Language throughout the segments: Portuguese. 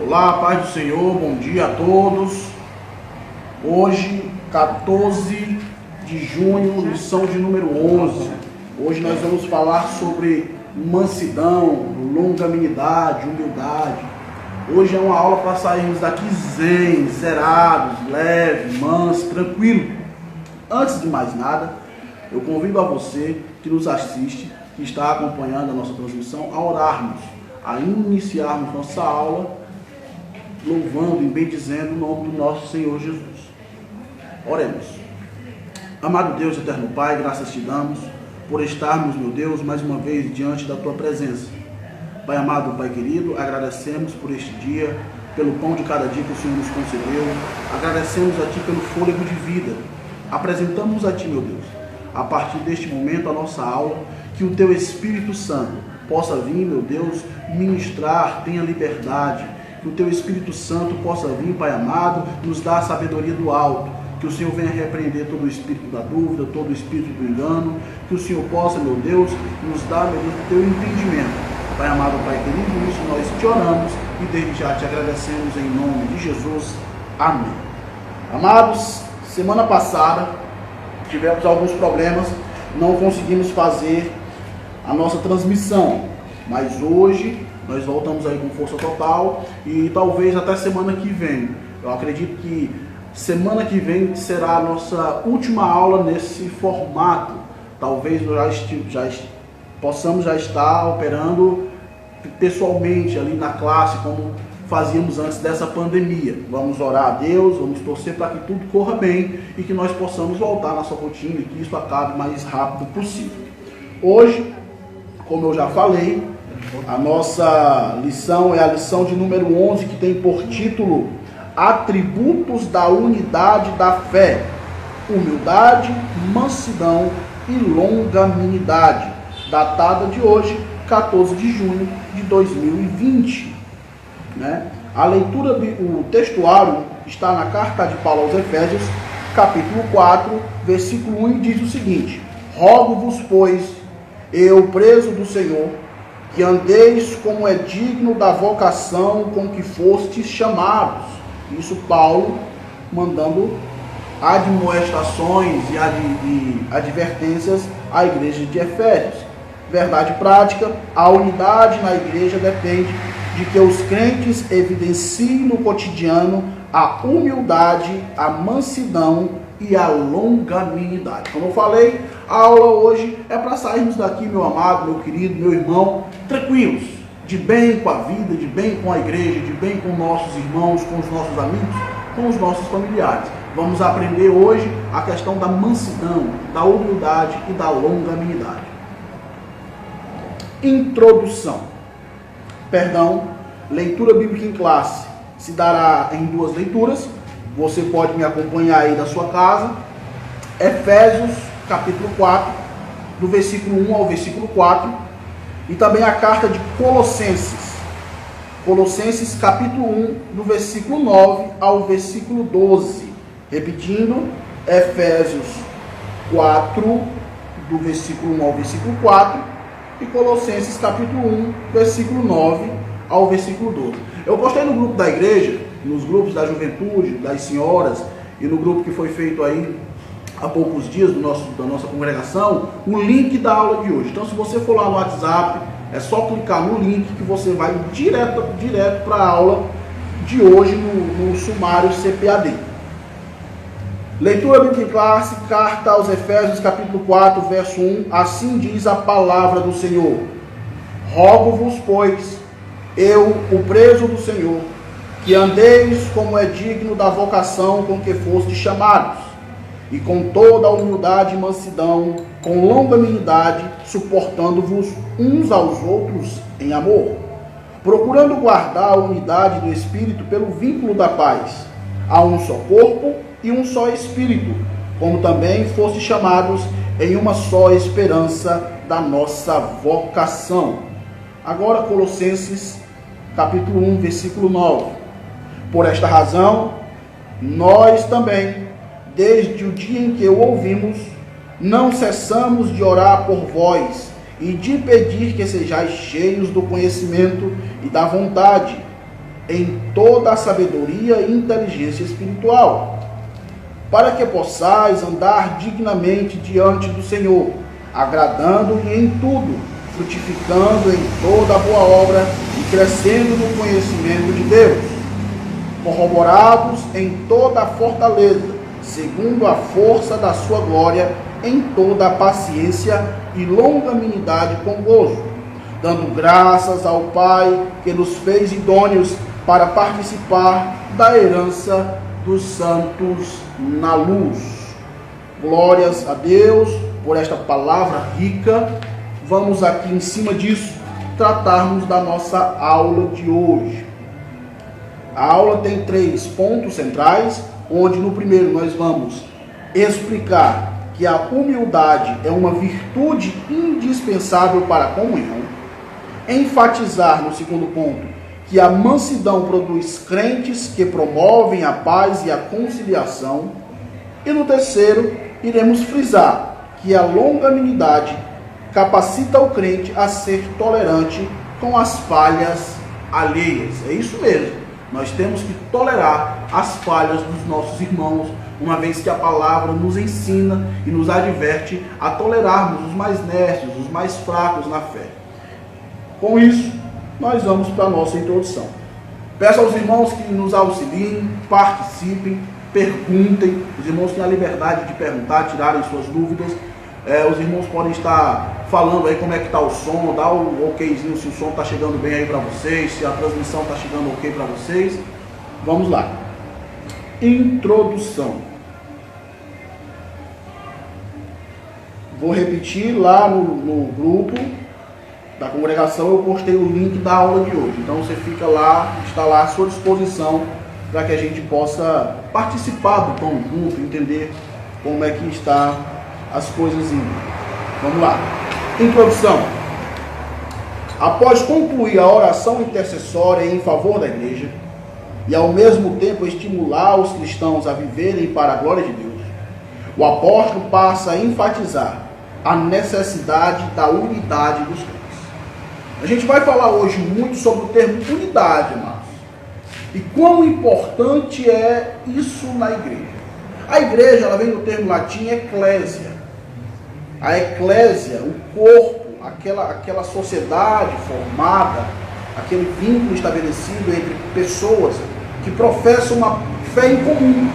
Olá, paz do Senhor, bom dia a todos. Hoje, 14 de junho, lição de número 11. Hoje nós vamos falar sobre mansidão, longanimidade, humildade. Hoje é uma aula para sairmos daqui zen, zerados, leve, manso, tranquilo. Antes de mais nada, eu convido a você que nos assiste, que está acompanhando a nossa transmissão, a orarmos, a iniciarmos nossa aula louvando e bendizendo o nome do nosso Senhor Jesus. Oremos. Amado Deus, eterno Pai, graças te damos por estarmos, meu Deus, mais uma vez diante da tua presença. Pai amado, Pai querido, agradecemos por este dia, pelo pão de cada dia que o Senhor nos concedeu. Agradecemos a Ti pelo fôlego de vida. Apresentamos a Ti, meu Deus, a partir deste momento, a nossa aula, que o Teu Espírito Santo possa vir, meu Deus, ministrar, tenha liberdade. Que o Teu Espírito Santo possa vir, Pai amado, nos dar a sabedoria do alto. Que o Senhor venha repreender todo o espírito da dúvida, todo o espírito do engano. Que o Senhor possa, meu Deus, nos dar, meu Deus, o Teu entendimento. Pai amado, Pai querido, isso nós te oramos e desde já te agradecemos em nome de Jesus. Amém. Amados, semana passada tivemos alguns problemas, não conseguimos fazer a nossa transmissão, mas hoje nós voltamos aí com força total e talvez até semana que vem. Eu acredito que semana que vem será a nossa última aula nesse formato. Talvez possamos já estar operando pessoalmente ali na classe, como fazíamos antes dessa pandemia. Vamos orar a Deus, vamos torcer para que tudo corra bem e que nós possamos voltar à nossa rotina e que isso acabe o mais rápido possível. Hoje, como eu já falei, a nossa lição é a lição de número 11, que tem por título Atributos da Unidade da Fé, Humildade, Mansidão e Longanimidade, datada de hoje, 14 de junho de 2020. A leitura, o textuário está na carta de Paulo aos Efésios, capítulo 4, versículo 1, e diz o seguinte: Rogo-vos, pois, eu, preso do Senhor, que andeis como é digno da vocação com que fostes chamados. Isso Paulo mandando admoestações e advertências à igreja de Efésios. Verdade prática: a unidade na igreja depende de que os crentes evidenciem no cotidiano a humildade, a mansidão e a longanimidade. Como eu falei, a aula hoje é para sairmos daqui, meu amado, meu querido, meu irmão, tranquilos, de bem com a vida, de bem com a igreja, de bem com nossos irmãos, com os nossos amigos, com os nossos familiares. Vamos aprender hoje a questão da mansidão, da humildade e da longanimidade. Introdução. Leitura bíblica em classe se dará em duas leituras. Você pode me acompanhar aí da sua casa. Efésios, capítulo 4, do versículo 1 ao versículo 4. E também a carta de Colossenses. Colossenses, capítulo 1, do versículo 9 ao versículo 12. Repetindo, Efésios 4, do versículo 1 ao versículo 4. E Colossenses, capítulo 1, versículo 9 ao versículo 12. Eu postei no grupo da igreja, nos grupos da juventude, das senhoras, e no grupo que foi feito aí há poucos dias da nossa congregação, o link da aula de hoje. Então, se você for lá no WhatsApp, é só clicar no link que você vai direto para a aula de hoje no sumário CPAD. Leitura bíblica em classe, carta aos Efésios, capítulo 4, verso 1. Assim diz a palavra do Senhor: Rogo-vos, pois, eu, o preso do Senhor, que andeis como é digno da vocação com que fostes chamados, e com toda a humildade e mansidão, com longanimidade, suportando-vos uns aos outros em amor, procurando guardar a unidade do Espírito pelo vínculo da paz. Há um só corpo e um só Espírito, como também fostes chamados em uma só esperança da nossa vocação. Agora Colossenses, capítulo 1, versículo 9. Por esta razão, nós também, desde o dia em que o ouvimos, não cessamos de orar por vós e de pedir que sejais cheios do conhecimento e da vontade, em toda a sabedoria e inteligência espiritual, para que possais andar dignamente diante do Senhor, agradando-lhe em tudo, frutificando em toda boa obra e crescendo no conhecimento de Deus, corroborados em toda a fortaleza, segundo a força da sua glória, em toda a paciência e longanimidade com gozo, dando graças ao Pai que nos fez idôneos para participar da herança dos santos na luz. Glórias a Deus por esta palavra rica. Vamos aqui em cima disso tratarmos da nossa aula de hoje. A aula tem 3 pontos centrais, onde no primeiro nós vamos explicar que a humildade é uma virtude indispensável para a comunhão, enfatizar no segundo ponto que a mansidão produz crentes que promovem a paz e a conciliação, e no terceiro iremos frisar que a longanimidade capacita o crente a ser tolerante com as falhas alheias. É isso mesmo, nós temos que tolerar as falhas dos nossos irmãos, uma vez que a palavra nos ensina e nos adverte a tolerarmos os mais nércios, os mais fracos na fé. Com isso, nós vamos para a nossa introdução. Peço aos irmãos que nos auxiliem, participem, perguntem. Os irmãos têm a liberdade de perguntar, tirarem suas dúvidas. Os irmãos podem estar falando aí como é que está o som, dá o okzinho se o som está chegando bem aí para vocês, se a transmissão está chegando ok para vocês. Vamos lá. Introdução. Vou repetir lá no grupo da congregação, eu postei o link da aula de hoje. Então você fica lá, está lá à sua disposição para que a gente possa participar do conjunto, entender como é que está as coisas indo. Vamos lá. Introdução. Após concluir a oração intercessória em favor da igreja e ao mesmo tempo estimular os cristãos a viverem para a glória de Deus, o apóstolo passa a enfatizar a necessidade da unidade dos crentes. A gente vai falar hoje muito sobre o termo unidade, amados, e quão importante é isso na igreja. A igreja, ela vem do termo latim eclésia. A eclésia, o corpo, aquela sociedade formada, aquele vínculo estabelecido entre pessoas que professam uma fé em comum.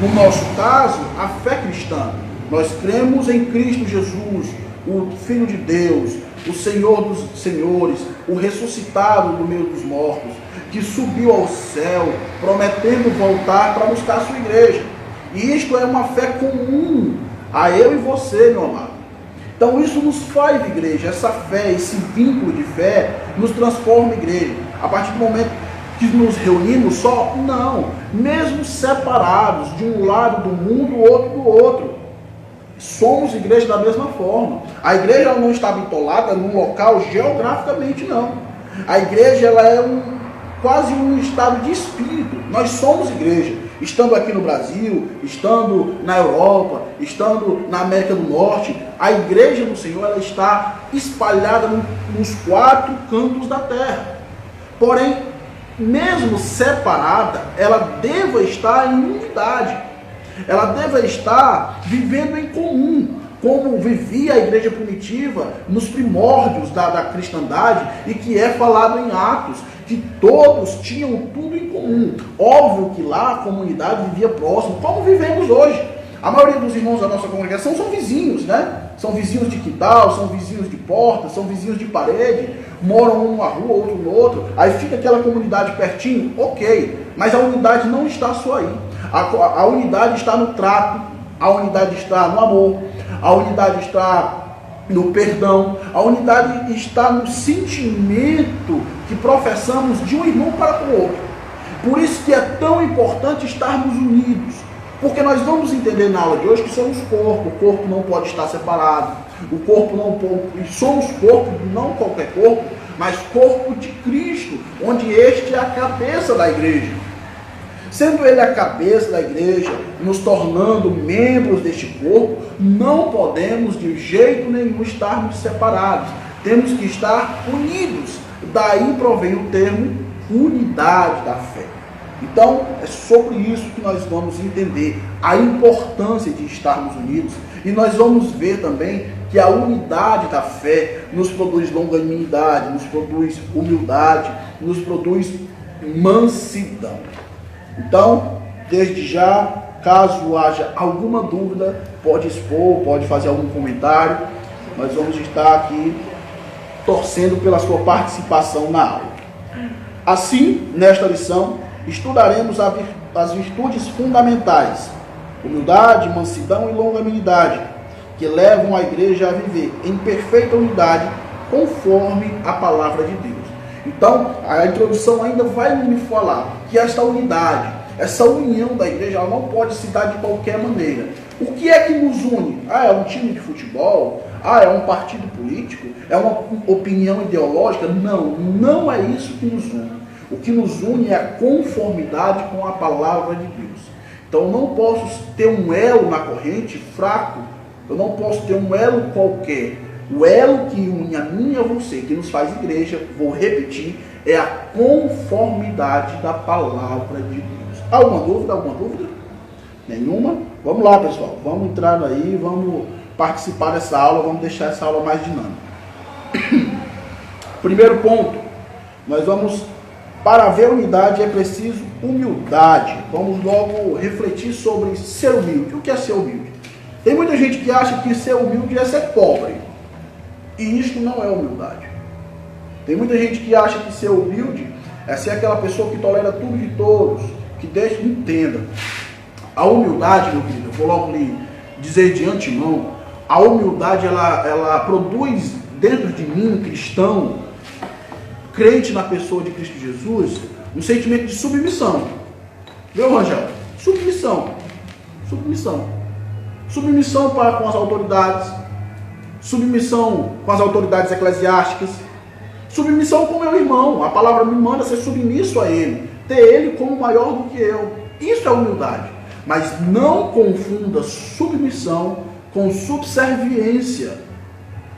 No nosso caso, a fé cristã. Nós cremos em Cristo Jesus, o Filho de Deus, o Senhor dos senhores, o ressuscitado do meio dos mortos, que subiu ao céu, prometendo voltar para buscar a sua igreja. E isto é uma fé comum a eu e você, meu amado. Então isso nos faz igreja, essa fé, esse vínculo de fé, nos transforma em igreja. A partir do momento que nos reunimos só, não, mesmo separados, de um lado do mundo, o outro do outro, somos igreja da mesma forma. A igreja ela não está bitolada num local geograficamente, não. A igreja ela é quase um estado de espírito. Nós somos igreja, estando aqui no Brasil, estando na Europa, estando na América do Norte. A igreja do Senhor ela está espalhada nos 4 cantos da terra. Porém, mesmo separada, ela deva estar em unidade. Ela deve estar vivendo em comum, como vivia a igreja primitiva nos primórdios da cristandade, e que é falado em Atos, que todos tinham tudo em comum. Óbvio que lá a comunidade vivia próximo, como vivemos hoje. A maioria dos irmãos da nossa congregação são vizinhos, né? São vizinhos de quintal, são vizinhos de porta, são vizinhos de parede, moram um numa rua, outro no outro, aí fica aquela comunidade pertinho, ok, mas a unidade não está só aí. A unidade está no trato, a unidade está no amor, a unidade está no perdão, a unidade está no sentimento que professamos de um irmão para com o outro. Por isso que é tão importante estarmos unidos, porque nós vamos entender na aula de hoje que somos corpo, o corpo não pode estar separado, o corpo não pode, somos corpo, não qualquer corpo, mas corpo de Cristo, onde este é a cabeça da igreja. sendo ele a cabeça da igreja, nos tornando membros deste corpo, não podemos de jeito nenhum estarmos separados. Temos que estar unidos. Daí provém o termo unidade da fé. Então, é sobre isso que nós vamos entender a importância de estarmos unidos. E nós vamos ver também que a unidade da fé nos produz longanimidade, nos produz humildade, nos produz mansidão. Então, desde já, caso haja alguma dúvida, pode expor, pode fazer algum comentário. Nós vamos estar aqui torcendo pela sua participação na aula. Assim, nesta lição, estudaremos as virtudes fundamentais, humildade, mansidão e longanimidade, que levam a igreja a viver em perfeita unidade, conforme a palavra de Deus. Então, a introdução ainda vai me falar que esta unidade, essa união da igreja, ela não pode se dar de qualquer maneira. O que é que nos une? É um time de futebol? É um partido político? É uma opinião ideológica? Não é isso que nos une. O que nos une é a conformidade com a palavra de Deus. Então, eu não posso ter um elo na corrente fraco, eu não posso ter um elo qualquer. O elo que une a mim e a você, que nos faz igreja, vou repetir, é a conformidade da palavra de Deus. Alguma dúvida? Alguma dúvida? Nenhuma? Vamos lá, pessoal. Vamos entrar aí, vamos participar dessa aula, vamos deixar essa aula mais dinâmica. Primeiro ponto, nós vamos, para haver unidade é preciso humildade. Vamos logo refletir sobre ser humilde. O que é ser humilde? Tem muita gente que acha que ser humilde é ser pobre. E isto não é humildade. Tem muita gente que acha que ser humilde é ser aquela pessoa que tolera tudo de todos, que deixa, entenda. A humildade, meu querido, eu vou logo lhe dizer de antemão, a humildade ela produz dentro de mim, cristão, crente na pessoa de Cristo Jesus, um sentimento de submissão. Viu, Rangel? Submissão. Submissão com as autoridades, submissão com as autoridades eclesiásticas, submissão com o meu irmão. A palavra me manda ser submisso a ele, ter ele como maior do que eu. Isso é humildade. Mas não confunda submissão com subserviência.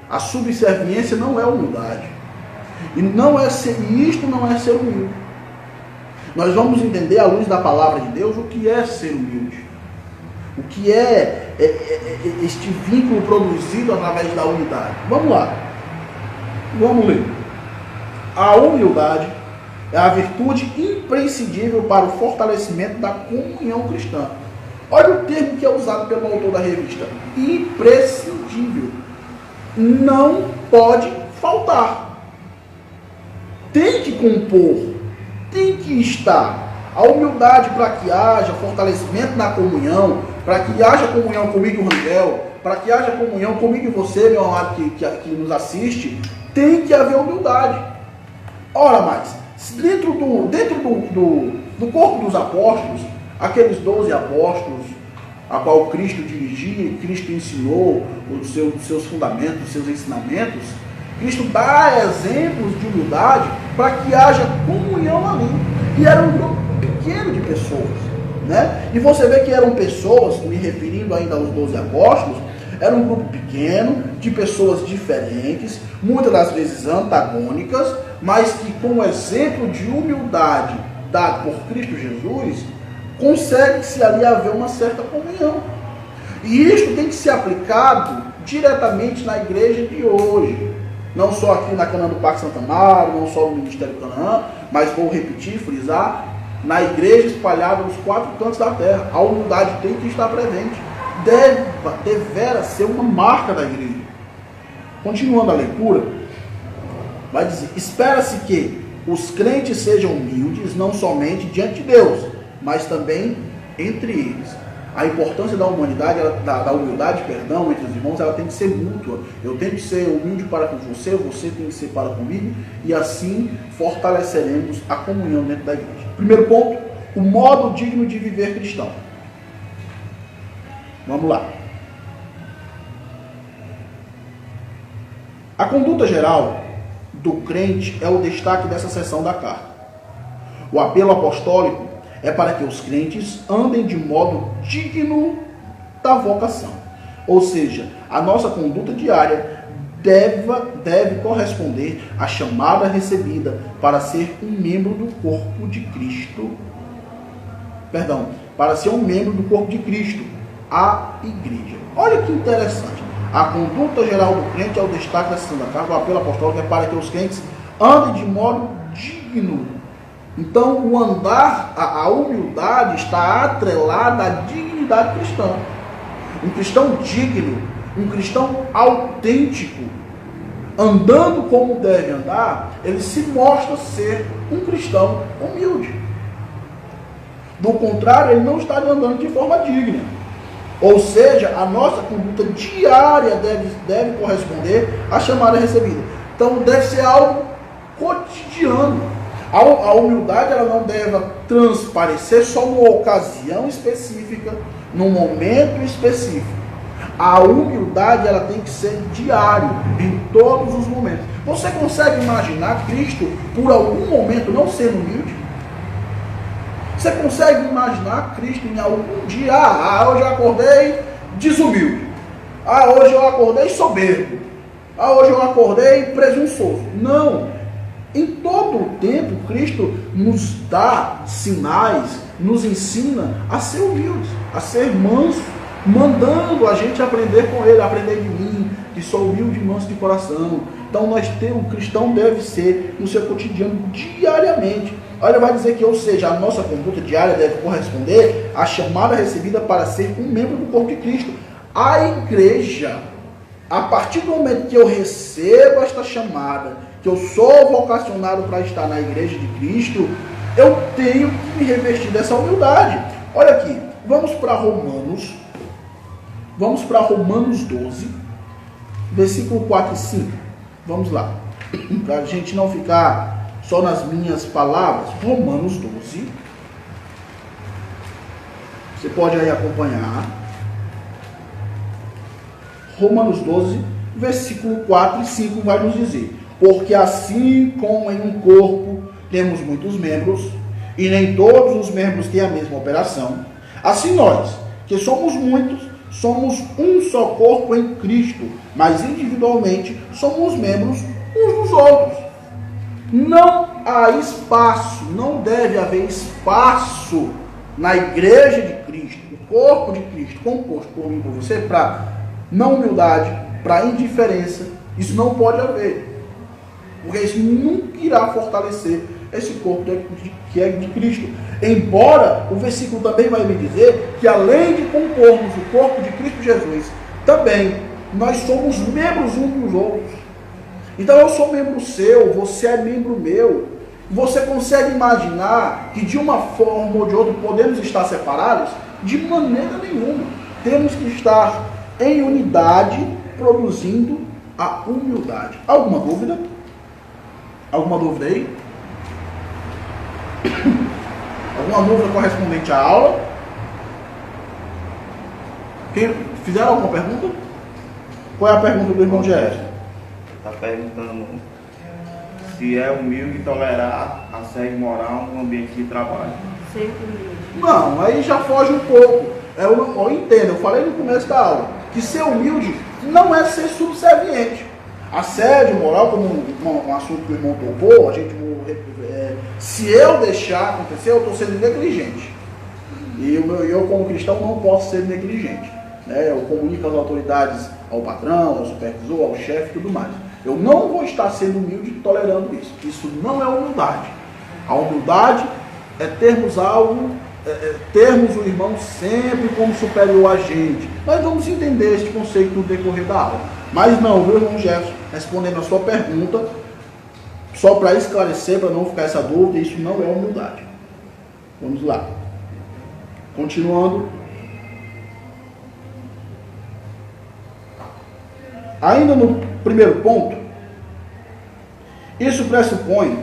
A subserviência não é humildade. E isto não é ser humilde. Nós vamos entender à luz da palavra de Deus o que é ser humilde. O que é este vínculo produzido através da unidade. Vamos lá. Vamos ler. A humildade é a virtude imprescindível para o fortalecimento da comunhão cristã. Olha o termo que é usado pelo autor da revista. Imprescindível. Não pode faltar. Tem que compor. Tem que estar. A humildade para que haja fortalecimento na comunhão, para que haja comunhão comigo e o Rangel, para que haja comunhão comigo e você, meu amado, que nos assiste, tem que haver humildade. Ora mais, dentro do corpo dos apóstolos, aqueles 12 apóstolos, a qual Cristo dirigia e Cristo ensinou os seus fundamentos, os seus ensinamentos, Cristo dá exemplos de humildade para que haja comunhão ali. E era um grupo pequeno de pessoas, né? E você vê que eram pessoas, me referindo ainda aos 12 apóstolos, era um grupo pequeno, de pessoas diferentes, muitas das vezes antagônicas, mas que com o exemplo de humildade dado por Cristo Jesus, consegue-se ali haver uma certa comunhão. E isso tem que ser aplicado diretamente na igreja de hoje. Não só aqui na Canaã do Parque Santa Amaro, não só no Ministério Canaã, mas vou repetir, frisar, na igreja espalhada nos 4 cantos da terra. A humildade tem que estar presente. Devera ser uma marca da igreja. Continuando a leitura, vai dizer: espera-se que os crentes sejam humildes, não somente diante de Deus, mas também entre eles. A importância da humanidade, da humildade, perdão, entre os irmãos, ela tem que ser mútua. Eu tenho que ser humilde para com você, você tem que ser para comigo, e assim fortaleceremos a comunhão dentro da igreja. Primeiro ponto, o modo digno de viver cristão. Vamos lá. A conduta geral do crente é o destaque dessa seção da carta. O apelo apostólico é para que os crentes andem de modo digno da vocação. Ou seja, a nossa conduta diária deve corresponder à chamada recebida para ser um membro do corpo de Cristo. Para ser um membro do corpo de Cristo, a igreja. Olha que interessante. A conduta geral do crente é o destaque da segunda carta, o apelo apostólico é para que os crentes andem de modo digno. Então, o andar, a humildade está atrelada à dignidade cristã. Um cristão digno, um cristão autêntico, andando como deve andar, ele se mostra ser um cristão humilde. Do contrário, ele não está andando de forma digna. Ou seja, a nossa conduta diária deve corresponder à chamada recebida. Então, deve ser algo cotidiano. A humildade ela não deve transparecer só numa ocasião específica, num momento específico. A humildade ela tem que ser diária, em todos os momentos. Você consegue imaginar Cristo por algum momento não sendo humilde? Você consegue imaginar Cristo em algum dia? Hoje eu acordei desumilde. Hoje eu acordei soberbo. Hoje eu acordei presunçoso. Não. Em todo o tempo, Cristo nos dá sinais, nos ensina a ser humildes, a ser mansos, mandando a gente aprender com Ele, aprender de mim, que sou humilde e manso de coração. Então, o cristão deve ser no seu cotidiano, diariamente. Olha, vai dizer que, ou seja, a nossa conduta diária deve corresponder à chamada recebida para ser um membro do corpo de Cristo. A igreja, a partir do momento que eu recebo esta chamada, que eu sou vocacionado para estar na igreja de Cristo, eu tenho que me revestir dessa humildade. Olha aqui, vamos para Romanos 12, versículo 4 e 5. Vamos lá, para a gente não ficar só nas minhas palavras. Romanos 12, você pode aí acompanhar. Romanos 12, versículo 4 e 5 vai nos dizer: porque assim como em um corpo temos muitos membros, e nem todos os membros têm a mesma operação, assim nós, que somos muitos, somos um só corpo em Cristo, mas individualmente somos membros uns dos outros. Não há espaço, não deve haver espaço na igreja de Cristo, o corpo de Cristo, composto por mim e por você, para não humildade, para indiferença. Isso não pode haver, porque isso nunca irá fortalecer esse corpo que é de Cristo. Embora o versículo também vai me dizer que, além de compormos o corpo de Cristo Jesus, também nós somos membros uns dos outros. Então eu sou membro seu, você é membro meu. Você consegue imaginar que de uma forma ou de outra podemos estar separados? De maneira nenhuma. Temos que estar em unidade, produzindo a humildade. Alguma dúvida? Alguma dúvida aí? Alguma dúvida correspondente à aula? Fizeram alguma pergunta? Qual é a pergunta do irmão Gerson? Está perguntando se é humilde tolerar assédio moral no ambiente de trabalho. Sempre humilde. Não, aí já foge um pouco. Eu entendo, eu falei no começo da aula, que ser humilde não é ser subserviente. Assédio moral, como um assunto que o irmão tocou, se eu deixar acontecer, eu estou sendo negligente. E eu, como cristão, não posso ser negligente. Né? Eu comunico às autoridades, ao patrão, ao supervisor, ao chefe e tudo mais. Eu não vou estar sendo humilde e tolerando isso. Isso não é humildade. A humildade é termos algo, termos o irmão sempre como superior a gente. Nós vamos entender esse conceito no decorrer da aula. Mas não, viu, irmão Jefferson, respondendo a sua pergunta, só para esclarecer, para não ficar essa dúvida, isso não é humildade. Vamos lá. Continuando. Ainda no primeiro ponto, isso pressupõe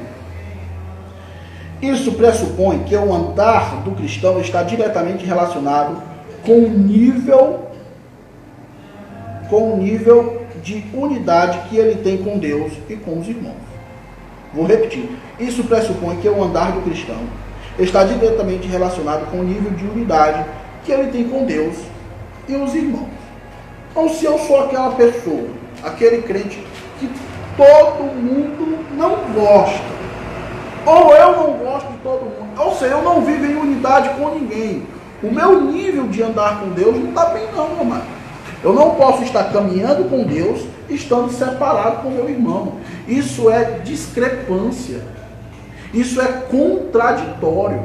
que o andar do cristão está diretamente relacionado com o nível de unidade que ele tem com Deus e com os irmãos. Vou repetir. Isso pressupõe que o andar do cristão está diretamente relacionado com o nível de unidade que ele tem com Deus e os irmãos. Então, se eu sou aquela pessoa, aquele crente que todo mundo não gosta, ou eu não gosto de todo mundo, ou seja, eu não vivo em unidade com ninguém, o meu nível de andar com Deus não está bem não, meu amado. Eu não posso estar caminhando com Deus estando separado com meu irmão. Isso é discrepância. Isso é contraditório.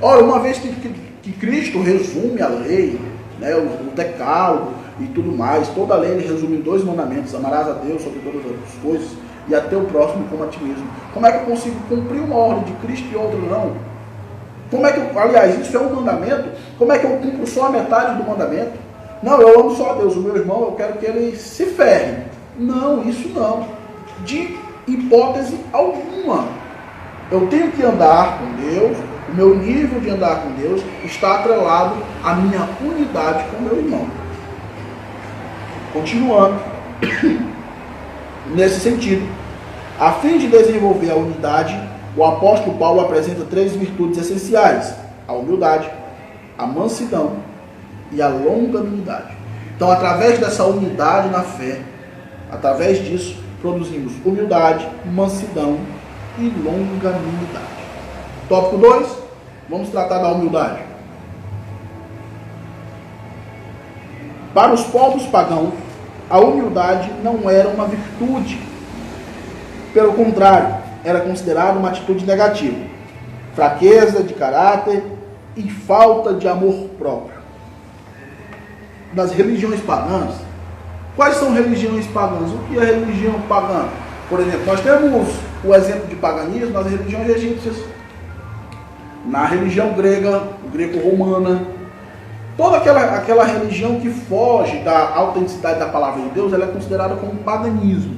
Ora, uma vez que Cristo resume a lei, né, o decálogo e tudo mais, toda a lei ele resume em 2 mandamentos: amarás a Deus sobre todas as coisas e a teu próximo como a ti mesmo. Como é que eu consigo cumprir uma ordem de Cristo e outra não? Como é que eu, aliás, isso é um mandamento, como é que eu cumpro só a metade do mandamento? Não, eu amo só a Deus, o meu irmão eu quero que ele se ferre. Não, isso não. De hipótese alguma. Eu tenho que andar com Deus, o meu nível de andar com Deus está atrelado à minha unidade com o meu irmão. Continuando, nesse sentido, a fim de desenvolver a unidade, o apóstolo Paulo apresenta 3 virtudes essenciais: a humildade, a mansidão e a longanimidade. Então, através dessa unidade na fé, através disso, produzimos humildade, mansidão e longanimidade. Tópico 2, vamos tratar da humildade. Para os povos pagãos, a humildade não era uma virtude. Pelo contrário, era considerada uma atitude negativa, fraqueza de caráter e falta de amor próprio. Das religiões pagãs, quais são religiões pagãs? O que é religião pagã? Por exemplo, nós temos o exemplo de paganismo nas religiões egípcias, na religião grega, greco-romana. Toda aquela religião que foge da autenticidade da palavra de Deus, ela é considerada como paganismo.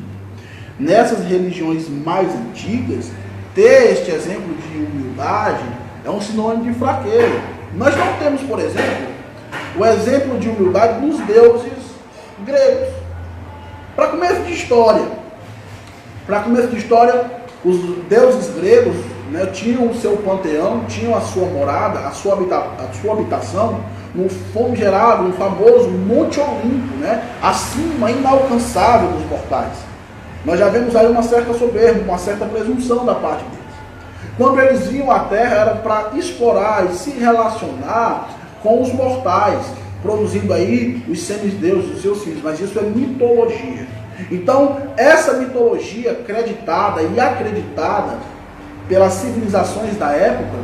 Nessas religiões mais antigas, ter este exemplo de humildade é um sinônimo de fraqueza. Nós não temos, por exemplo, o exemplo de humildade dos deuses gregos. Para começo de história, os deuses gregos, né, tinham o seu panteão, tinham a sua morada, a sua habitação no famigerado, no famoso Monte Olimpo, né, acima, inalcançável dos mortais. Nós já vemos aí uma certa soberba, uma certa presunção da parte deles. Quando eles vinham à Terra, era para explorar e se relacionar com os mortais, produzindo aí os semideuses, os seus filhos. Mas isso é mitologia. Então, essa mitologia acreditada e acreditada pelas civilizações da época,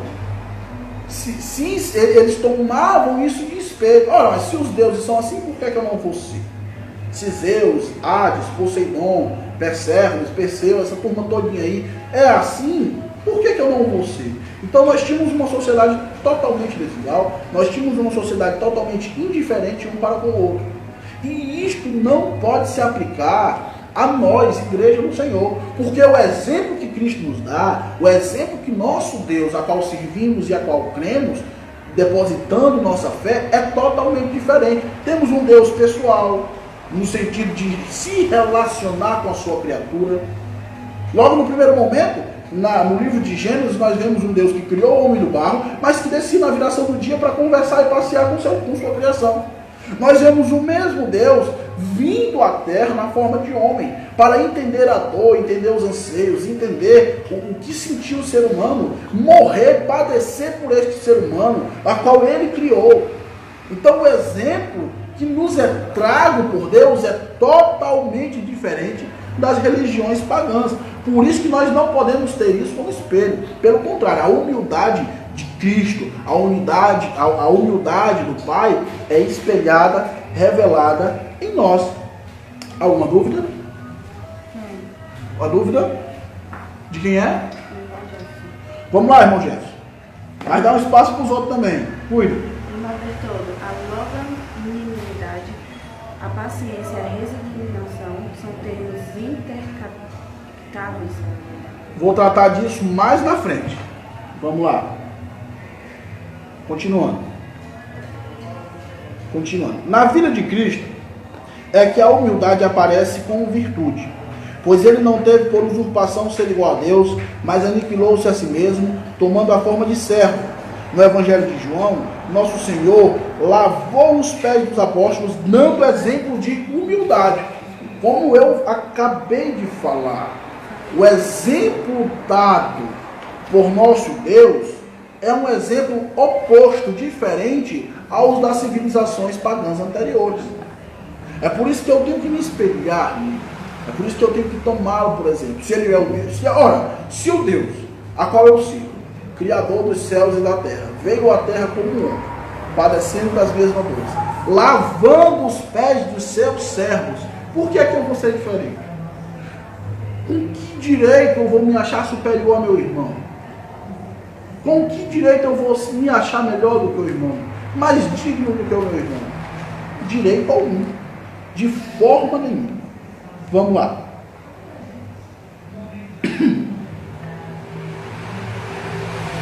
eles tomavam isso de espelho. Ora, mas se os deuses são assim, por que eu não vou ser? Se Zeus, Hades, Poseidon, Perséfones, Perseu, essa turma todinha aí é assim, por que eu não vou ser? Então nós tínhamos uma sociedade totalmente desigual, nós tínhamos uma sociedade totalmente indiferente um para com o outro. E isto não pode se aplicar a nós, igreja do Senhor, porque o exemplo que Cristo nos dá, o exemplo que nosso Deus, a qual servimos e a qual cremos, depositando nossa fé, é totalmente diferente. Temos um Deus pessoal, no sentido de se relacionar com a sua criatura. Logo no primeiro momento, no livro de Gênesis, nós vemos um Deus que criou o homem do barro, mas que descia na viração do dia para conversar e passear com sua criação. Nós vemos o mesmo Deus vindo à terra na forma de homem, para entender a dor, entender os anseios, entender o que sentiu o ser humano, morrer, padecer por este ser humano, a qual ele criou. Então o exemplo que nos é trago por Deus é totalmente diferente das religiões pagãs. Por isso que nós não podemos ter isso como espelho. Pelo contrário, a humildade de Cristo, a humildade do Pai é espelhada, revelada em nós. Alguma dúvida? Uma dúvida? De quem é? Vamos lá, irmão Jefferson. Mas dá um espaço para os outros também. Cuida. A longanimidade, a paciência e a resignação são termos intercaptáveis. Vou tratar disso mais na frente. Vamos lá. Continuando. Na vida de Cristo é que a humildade aparece como virtude. Pois ele não teve por usurpação ser igual a Deus, mas aniquilou-se a si mesmo, tomando a forma de servo. No Evangelho de João, nosso Senhor lavou os pés dos apóstolos, dando exemplo de humildade. Como eu acabei de falar, o exemplo dado por nosso Deus é um exemplo oposto, diferente aos das civilizações pagãs anteriores. É por isso que eu tenho que me espelhar, é por isso que eu tenho que tomá-lo, por exemplo, se ele é o Deus. Ora, se o Deus, a qual eu sigo, Criador dos céus e da terra, veio à terra como um homem, padecendo das mesmas dores, lavando os pés dos seus servos, por que é que eu vou ser diferente? Com que direito eu vou me achar superior ao meu irmão? Com que direito eu vou me achar melhor do que o irmão? Mais digno do que o meu irmão? Direito algum. De forma nenhuma. Vamos lá.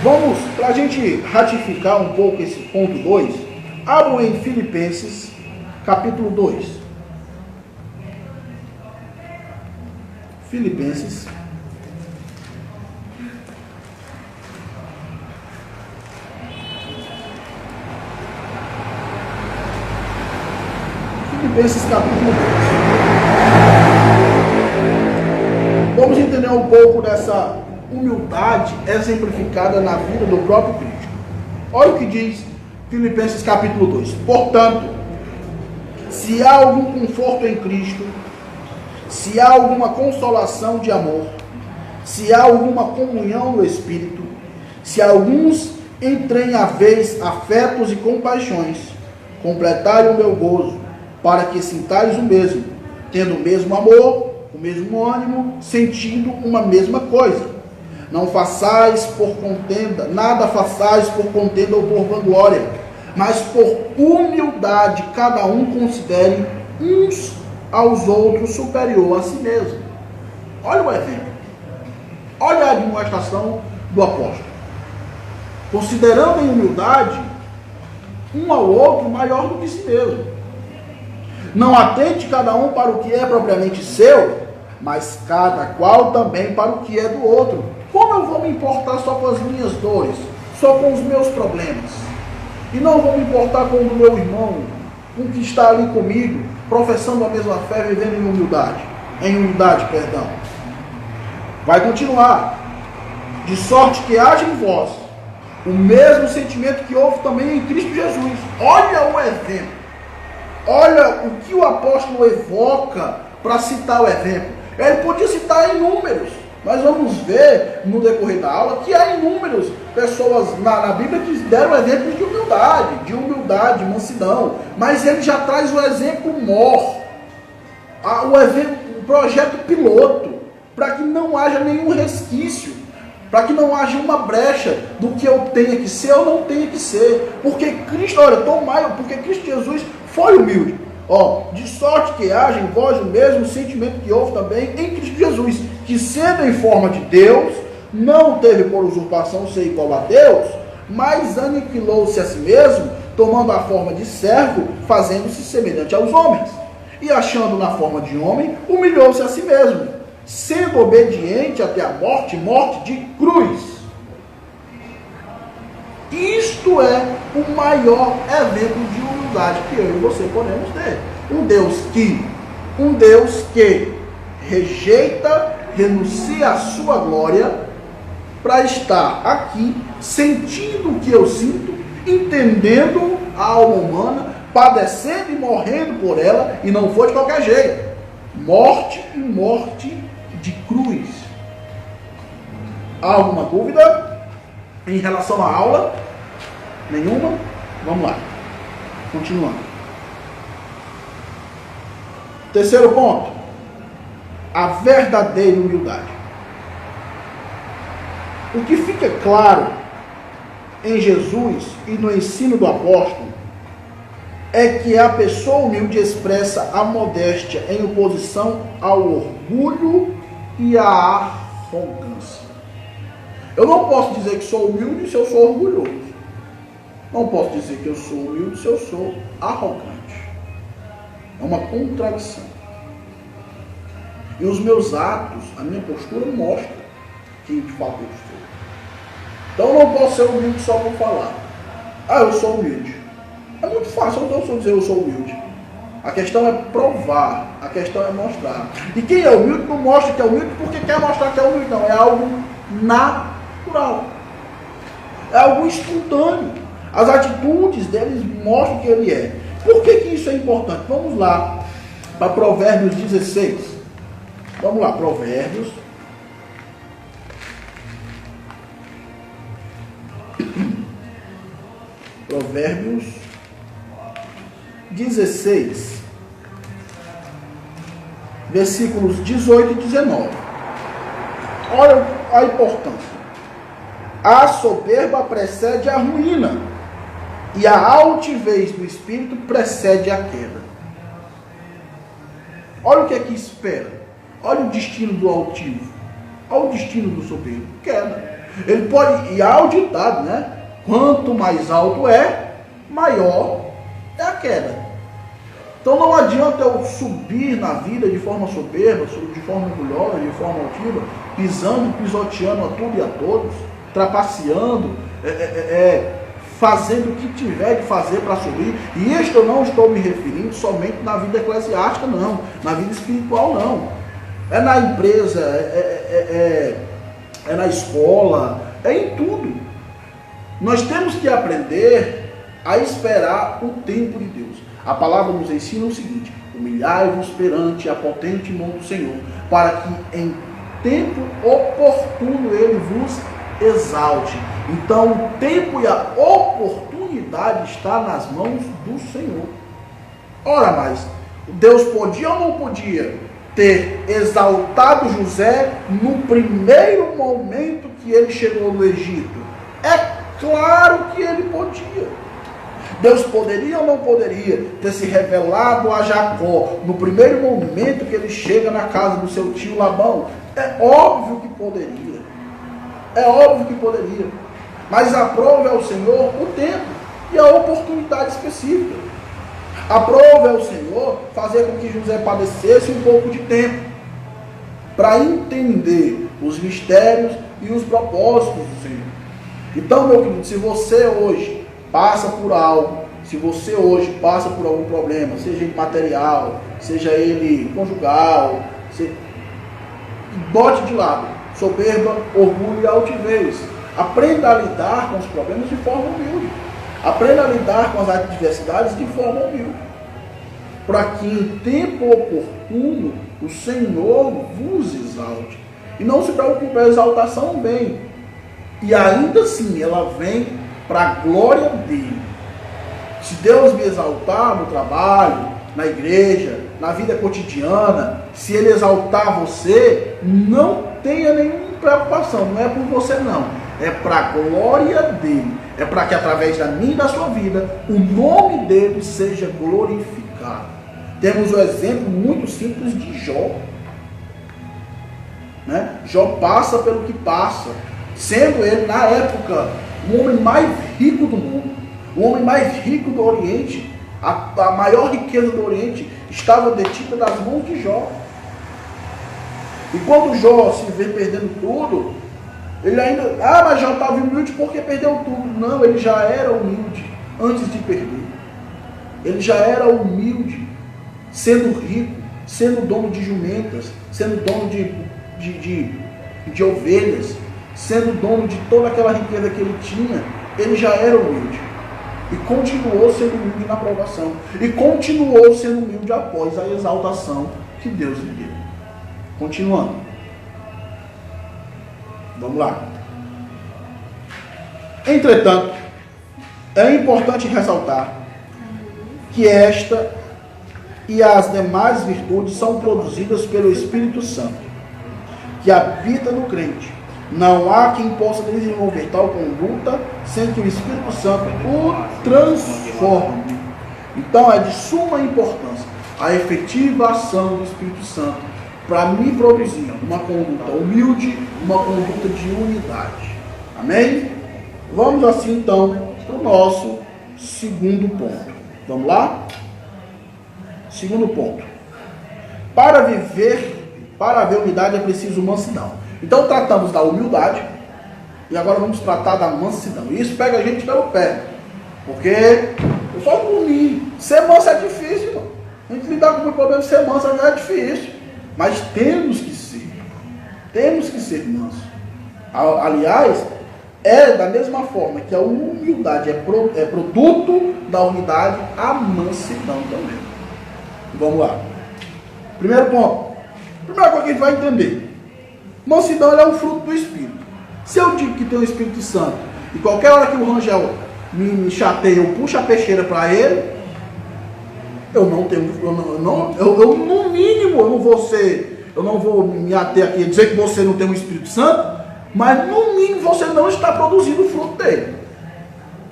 Vamos, para a gente ratificar um pouco esse ponto 2, abram em Filipenses, capítulo 2. Filipenses, capítulo 2. Vamos entender um pouco dessa humildade exemplificada na vida do próprio Cristo. Olha o que diz Filipenses capítulo 2. Portanto, se há algum conforto em Cristo, se há alguma consolação de amor, se há alguma comunhão no Espírito, se alguns entrem a vez afetos e compaixões, completai o meu gozo, para que sintais o mesmo, tendo o mesmo amor, o mesmo ânimo, sentindo uma mesma coisa. Não façais por contenda, nada façais por contenda ou por vanglória, mas por humildade cada um considere uns aos outros superior a si mesmo. Olha o exemplo. Olha a demonstração do apóstolo. Considerando em humildade um ao outro maior do que si mesmo. Não atente cada um para o que é propriamente seu, mas cada qual também para o que é do outro. Como eu vou me importar só com as minhas dores, só com os meus problemas? E não vou me importar com o do meu irmão, com o que está ali comigo, professando a mesma fé, vivendo em humildade. Em humildade, perdão. Vai continuar. De sorte que haja em vós o mesmo sentimento que houve também em Cristo Jesus. Olha o exemplo. Olha o que o apóstolo evoca para citar o exemplo. Ele podia citar inúmeros, mas vamos ver no decorrer da aula que há inúmeras pessoas na Bíblia que deram exemplos de humildade, mansidão. Mas ele já traz o exemplo mor, o projeto piloto, para que não haja nenhum resquício, para que não haja uma brecha do que eu tenha que ser ou não tenha que ser. Porque Cristo, porque Cristo Jesus foi humilde. De sorte que haja em vós o mesmo sentimento que houve também em Cristo Jesus, que sendo em forma de Deus, não teve por usurpação ser igual a Deus, mas aniquilou-se a si mesmo, tomando a forma de servo, fazendo-se semelhante aos homens. E achando na forma de homem, humilhou-se a si mesmo, sendo obediente até a morte, morte de cruz. Isto é o maior exemplo de humildade que eu e você podemos ter. Um Deus que rejeita, renuncia à sua glória para estar aqui, sentindo o que eu sinto, entendendo a alma humana, padecendo e morrendo por ela, e não foi de qualquer jeito. Morte e morte de cruz. Há alguma dúvida em relação à aula? Nenhuma? Vamos lá. Continuando. Terceiro ponto. A verdadeira humildade. O que fica claro em Jesus e no ensino do apóstolo é que a pessoa humilde expressa a modéstia em oposição ao orgulho e à arrogância. Eu não posso dizer que sou humilde se eu sou orgulhoso. Não posso dizer que eu sou humilde se eu sou arrogante. É uma contradição. E os meus atos, a minha postura mostra quem de fato eu sou. Então eu não posso ser humilde só por falar. Ah, eu sou humilde. É muito fácil, eu não posso dizer eu sou humilde. A questão é provar, a questão é mostrar. E quem é humilde não mostra que é humilde porque quer mostrar que é humilde, não. É algo natural. É algo espontâneo. As atitudes deles mostram que ele é. Por que isso é importante? Vamos lá para Provérbios 16. Vamos lá, Provérbios. Provérbios 16, versículos 18 e 19. Olha a importância. A soberba precede a ruína, e a altivez do espírito precede a queda. Olha o que é que espera. Olha o destino do altivo. Olha o destino do soberbo. Queda. Ele pode, e há o ditado, né? Quanto mais alto é, maior é a queda. Então não adianta eu subir na vida de forma soberba, de forma orgulhosa, de forma altiva, pisando, pisoteando a tudo e a todos, trapaceando, fazendo o que tiver de fazer para subir. E isto eu não estou me referindo somente na vida eclesiástica, não. Na vida espiritual, não. É na empresa, é na escola, é em tudo. Nós temos que aprender a esperar o tempo de Deus. A palavra nos ensina o seguinte: humilhai-vos perante a potente mão do Senhor, para que em tempo oportuno Ele vos exalte. Então o tempo e a oportunidade está nas mãos do Senhor. Ora, mas Deus podia ou não podia ter exaltado José no primeiro momento que ele chegou no Egito? É claro que ele podia. Deus poderia ou não poderia ter se revelado a Jacó no primeiro momento que ele chega na casa do seu tio Labão? É óbvio que poderia. É óbvio que poderia. Mas aprove ao Senhor o tempo e a oportunidade específica. Aprove ao Senhor fazer com que José padecesse um pouco de tempo para entender os mistérios e os propósitos do Senhor. Então, meu querido, se você hoje passa por algo, se você hoje passa por algum problema, seja ele material, seja ele conjugal, bote de lado soberba, orgulho e altivez. Aprenda a lidar com os problemas de forma humilde. Aprenda a lidar com as adversidades de forma humilde, para que em tempo oportuno o Senhor vos exalte. E não se preocupe, a exaltação vem. E ainda assim ela vem para a glória dele. Se Deus me exaltar no trabalho, na igreja, na vida cotidiana, se Ele exaltar você, não tenha nenhuma preocupação. Não é por você não. É para a glória dele. É para que através da minha e da sua vida, o nome dele seja glorificado. Temos o exemplo muito simples de Jó. Né? Jó passa pelo que passa, sendo ele, na época, o homem mais rico do mundo, o homem mais rico do Oriente. A maior riqueza do Oriente estava detida nas mãos de Jó. E quando Jó se vê perdendo tudo, ele ainda, mas Jó estava humilde porque perdeu tudo. Não, ele já era humilde antes de perder. Ele já era humilde, sendo rico, sendo dono de jumentas, sendo dono de ovelhas, sendo dono de toda aquela riqueza que ele tinha. Ele já era humilde. E continuou sendo humilde na provação. E continuou sendo humilde após a exaltação que Deus lhe deu. Continuando. Vamos lá. Entretanto, é importante ressaltar que esta e as demais virtudes são produzidas pelo Espírito Santo, que habita no crente. Não há quem possa desenvolver tal conduta sem que o Espírito Santo o transforme. Então é de suma importância a efetiva ação do Espírito Santo para me produzir uma conduta humilde, uma conduta de unidade. Amém? Vamos assim então para o nosso segundo ponto. Vamos lá? Segundo ponto. Para Para haver unidade é preciso mansidão. Então tratamos da humildade e agora vamos tratar da mansidão. E isso pega a gente pelo pé. Porque eu só por mim. Ser manso é difícil, irmão. A gente lidar com o problema de ser manso já é difícil. Mas temos que ser. Temos que ser mansos. Aliás, é da mesma forma que a humildade é produto da unidade, a mansidão também. Vamos lá. Primeiro ponto. Primeira coisa que a gente vai entender. Mansidão é um fruto do Espírito. Se eu digo que tem o Espírito Santo e qualquer hora que o Rangel me chateia, eu puxo a peixeira para ele, eu não tenho, no mínimo, eu não vou me ater aqui e dizer que você não tem o Espírito Santo, mas no mínimo você não está produzindo o fruto dele.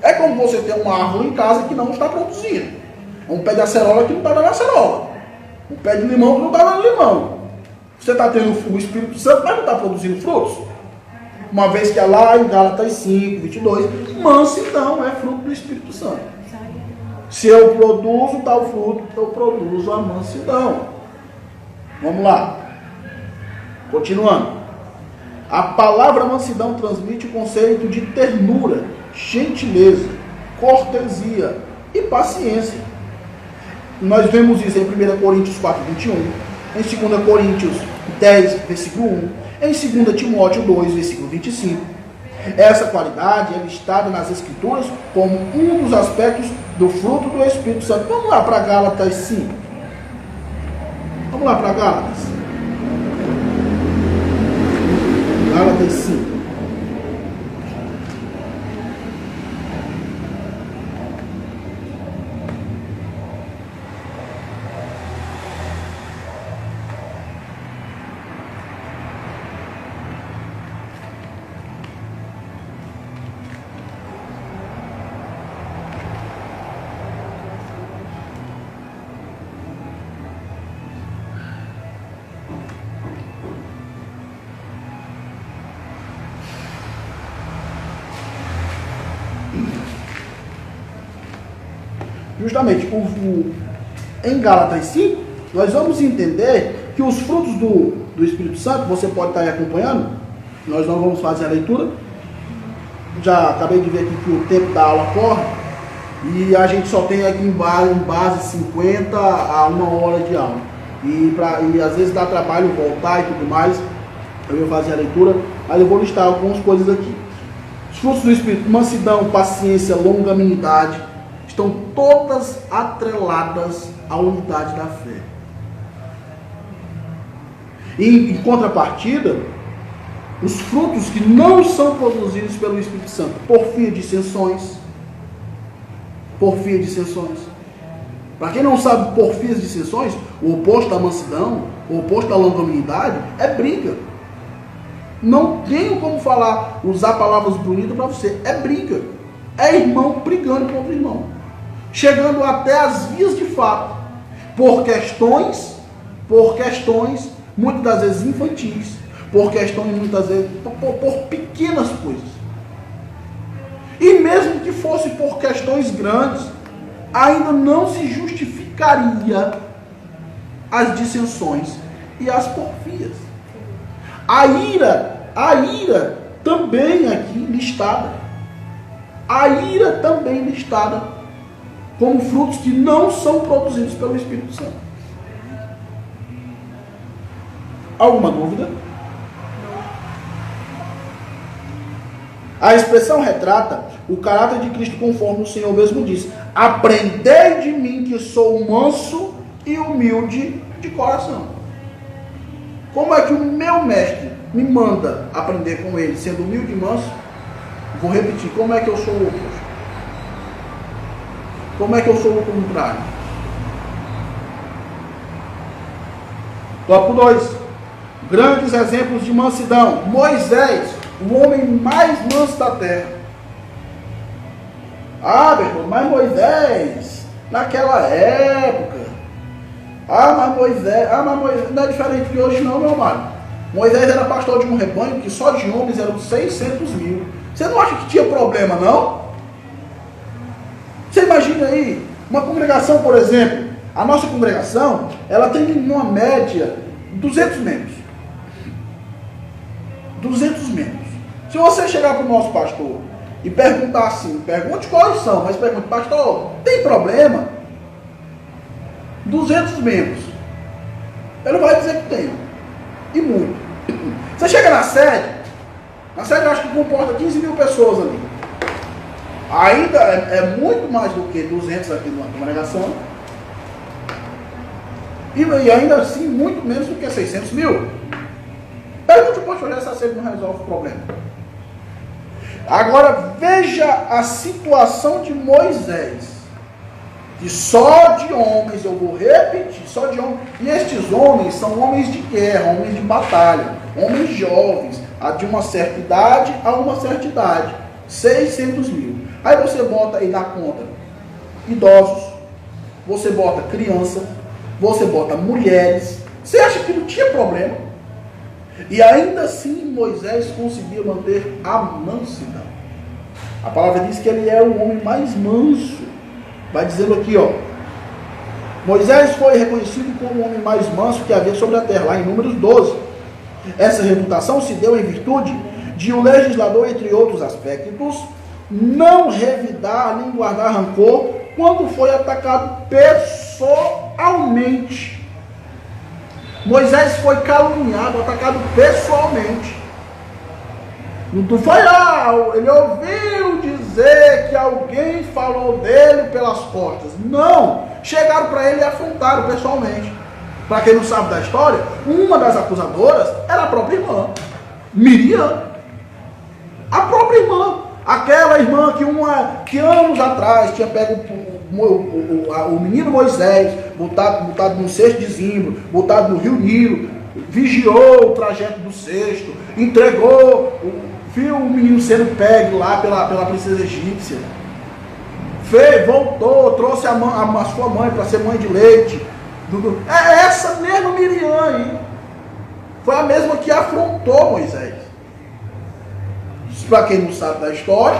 É como você ter uma árvore em casa que não está produzindo. Um pé de acerola que não está dando acerola. Um pé de limão que não está dando limão. Você está tendo o Espírito Santo, mas não está produzindo frutos. Uma vez que é lá em Gálatas 5, 22, mansidão é fruto do Espírito Santo. Se eu produzo tal fruto, eu produzo a mansidão. Vamos lá. Continuando. A palavra mansidão transmite o conceito de ternura, gentileza, cortesia e paciência. Nós vemos isso em 1 Coríntios 4, 21, em 2 Coríntios 10, versículo 1, em 2 Timóteo 2, versículo 25. Essa qualidade é listada nas Escrituras como um dos aspectos do fruto do Espírito Santo. Vamos lá para Gálatas 5. Vamos lá para Gálatas. Gálatas 5. Justamente, em Gálatas 5, nós vamos entender que os frutos do Espírito Santo, você pode estar aí acompanhando, nós não vamos fazer a leitura, já acabei de ver aqui que o tempo da aula corre, e a gente só tem aqui em base 50 a 1 hora de aula, e às vezes dá trabalho voltar e tudo mais, eu vou fazer a leitura, mas eu vou listar algumas coisas aqui. Os frutos do Espírito: mansidão, paciência, longanimidade, estão todas atreladas à unidade da fé. E, em contrapartida, os frutos que não são produzidos pelo Espírito Santo: porfia, dissensões. Porfia, dissensões. Para quem não sabe, porfias e dissensões, o oposto da mansidão, o oposto da longanimidade, é briga. Não tenho como usar palavras bonitas para você. É briga. É irmão brigando com outro irmão, chegando até as vias de fato, por questões muitas das vezes infantis, por questões muitas vezes por pequenas coisas. E mesmo que fosse por questões grandes, ainda não se justificaria as dissensões e as porfias. A ira também aqui listada. A ira também listada como frutos que não são produzidos pelo Espírito Santo. Alguma dúvida? A expressão retrata o caráter de Cristo, conforme o Senhor mesmo disse: aprendei de mim, que sou manso e humilde de coração. Como é que o meu mestre me manda aprender com ele, sendo humilde e manso? Vou repetir: como é que eu sou o oposto? Como é que eu sou o contrário? Tópico 2. Grandes exemplos de mansidão. Moisés, o homem mais manso da terra. Bertoldo, mas Moisés, naquela época. Mas Moisés não é diferente de hoje não, meu amado. Moisés era pastor de um rebanho que só de homens eram 600 mil. Você não acha que tinha problema, não? Você imagina aí, uma congregação, por exemplo, a nossa congregação, ela tem uma média 200 membros. 200 membros. Se você chegar para o nosso pastor e perguntar assim, pergunte quais são, mas pergunte, pastor, tem problema? 200 membros. Ele vai dizer que tem. E muito. Você chega na sede eu acho que comporta 15 mil pessoas ali. Ainda é muito mais do que 200 aqui numa congregação. E ainda assim, muito menos do que 600 mil. Pergunte ao pastor, essa sede não resolve o problema. Agora, veja a situação de Moisés. E só de homens, eu vou repetir, só de homens. E estes homens são homens de guerra, homens de batalha, homens jovens, de uma certa idade a uma certa idade. 600 mil. Aí você bota aí na conta idosos, você bota criança, você bota mulheres. Você acha que não tinha problema? E ainda assim Moisés conseguia manter a mansidão. A palavra diz que ele é o homem mais manso. Vai dizendo aqui, ó. Moisés foi reconhecido como o homem mais manso que havia sobre a terra, lá em Números 12. Essa reputação se deu em virtude de o legislador, entre outros aspectos, não revidar nem guardar rancor quando foi atacado pessoalmente. Moisés foi caluniado, atacado pessoalmente. Não foi ele ouviu dizer que alguém falou dele pelas costas. Não, chegaram para ele e afrontaram pessoalmente. Para quem não sabe da história, uma das acusadoras era a própria irmã, Miriam. A própria irmã, aquela irmã que anos atrás tinha pego o menino Moisés, botado num cesto de zimbro, botado no rio Nilo, vigiou o trajeto do cesto, entregou, viu o menino sendo pego lá pela princesa egípcia, voltou, trouxe a sua mãe para ser mãe de leite. É essa mesma Miriam aí. Foi a mesma que afrontou Moisés. Para quem não sabe da história,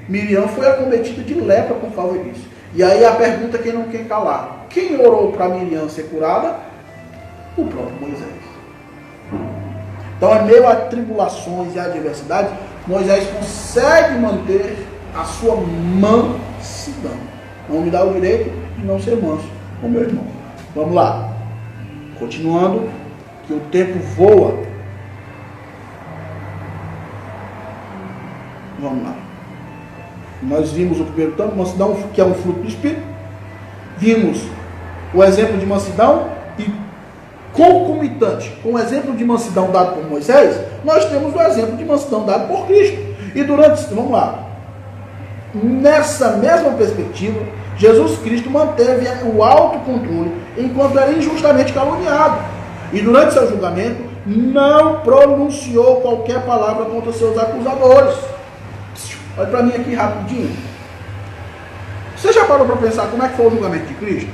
Miriam foi acometida de lepra por causa disso. E aí a pergunta que não quer calar: quem orou para Miriam ser curada? O próprio Moisés. Então, em meio a tribulações e adversidades, Moisés consegue manter a sua mansidão. Não me dá o direito de não ser manso com meu irmão. Vamos lá. Continuando, que o tempo voa. Vamos lá. Nós vimos o primeiro tanto, mansidão, que é um fruto do Espírito. Vimos o exemplo de mansidão e concomitante com o exemplo de mansidão dado por Moisés, nós temos o exemplo de mansidão dado por Cristo. E vamos lá, nessa mesma perspectiva, Jesus Cristo manteve o autocontrole enquanto era injustamente caluniado. E durante seu julgamento, não pronunciou qualquer palavra contra seus acusadores. Olha para mim aqui rapidinho. Você já parou para pensar como é que foi o julgamento de Cristo?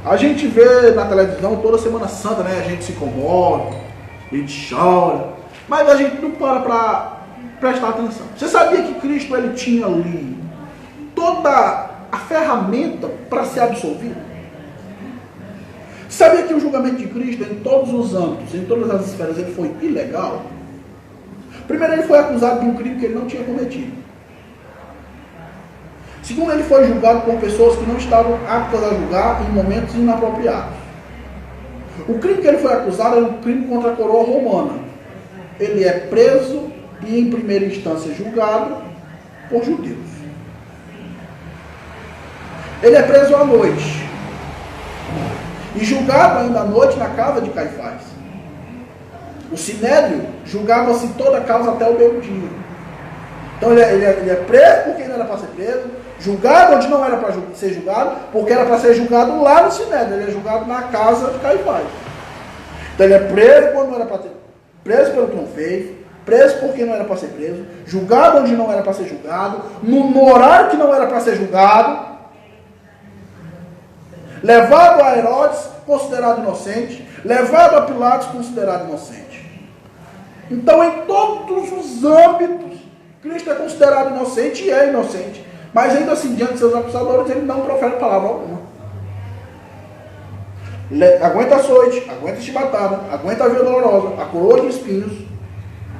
A gente vê na televisão toda Semana Santa, né? A gente se comove, a gente chora, mas a gente não para prestar atenção. Você sabia que Cristo ele tinha ali toda a ferramenta para ser absolvido? Sabia que o julgamento de Cristo, em todos os âmbitos, em todas as esferas, ele foi ilegal? Primeiro, ele foi acusado de um crime que ele não tinha cometido. Segundo, ele foi julgado por pessoas que não estavam aptas a julgar em momentos inapropriados. O crime que ele foi acusado era um crime contra a coroa romana. Ele é preso e, em primeira instância, julgado por judeus. Ele é preso à noite e julgado ainda à noite na casa de Caifás. O sinédrio julgava-se toda a causa até o meio-dia. Então ele é preso porque não era para ser preso, julgado onde não era para ser julgado, porque era para ser julgado lá no sinédrio. Ele é julgado na casa de Caifás. Então ele é preso quando não era para ser preso pelo que não fez, preso porque não era para ser preso, julgado onde não era para ser julgado, no horário que não era para ser julgado, levado a Herodes, considerado inocente, levado a Pilatos, considerado inocente. Então, em todos os âmbitos, Cristo é considerado inocente e é inocente. Mas ainda assim, diante de seus acusadores, ele não profere palavra alguma. Aguenta açoite, aguenta chibatada, aguenta a via dolorosa, a coroa de espinhos,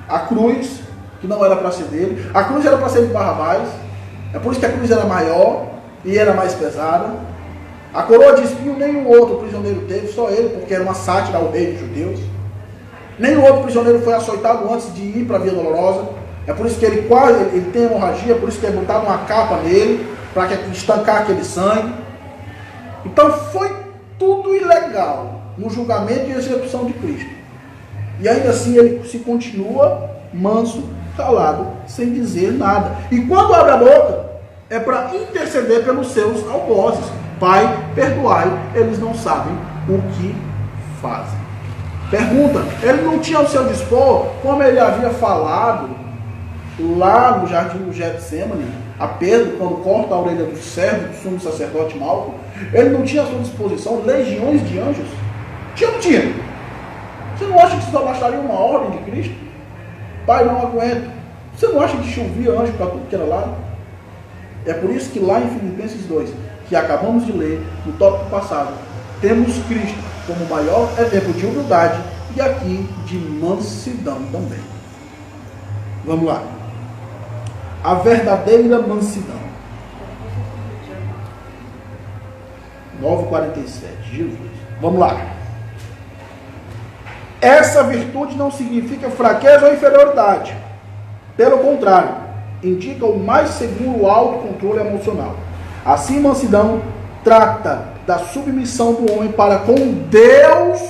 a cruz, que não era para ser dele, a cruz era para ser de Barrabás, é por isso que a cruz era maior e era mais pesada. A coroa de espinho nenhum outro prisioneiro teve, só ele, porque era uma sátira ao rei dos judeus. Nenhum outro prisioneiro foi açoitado antes de ir para a via dolorosa. É por isso que ele tem hemorragia, por isso que é botado uma capa nele, para estancar aquele sangue. Então foi tudo ilegal no julgamento e execução de Cristo. E ainda assim ele se continua manso, calado, sem dizer nada. E quando abre a boca, é para interceder pelos seus algozes. Pai, perdoai, eles não sabem o que fazem. Pergunta, ele não tinha ao seu dispor, como ele havia falado lá no jardim do Getsemane, a Pedro, quando corta a orelha do servo do sumo sacerdote Malco, ele não tinha à sua disposição legiões de anjos? Tinha ou não tinha? Você não acha que isso bastaria uma ordem de Cristo? Pai, não aguento. Você não acha que chovia anjo para tudo que era lado? É por isso que lá em Filipenses 2, que acabamos de ler no tópico passado, temos Cristo como o maior exemplo de humildade e aqui de mansidão também. Vamos lá. A verdadeira mansidão. 9:47, Jesus. Vamos lá. Essa virtude não significa fraqueza ou inferioridade. Pelo contrário, indica o mais seguro autocontrole emocional. Assim, mansidão trata da submissão do homem para com Deus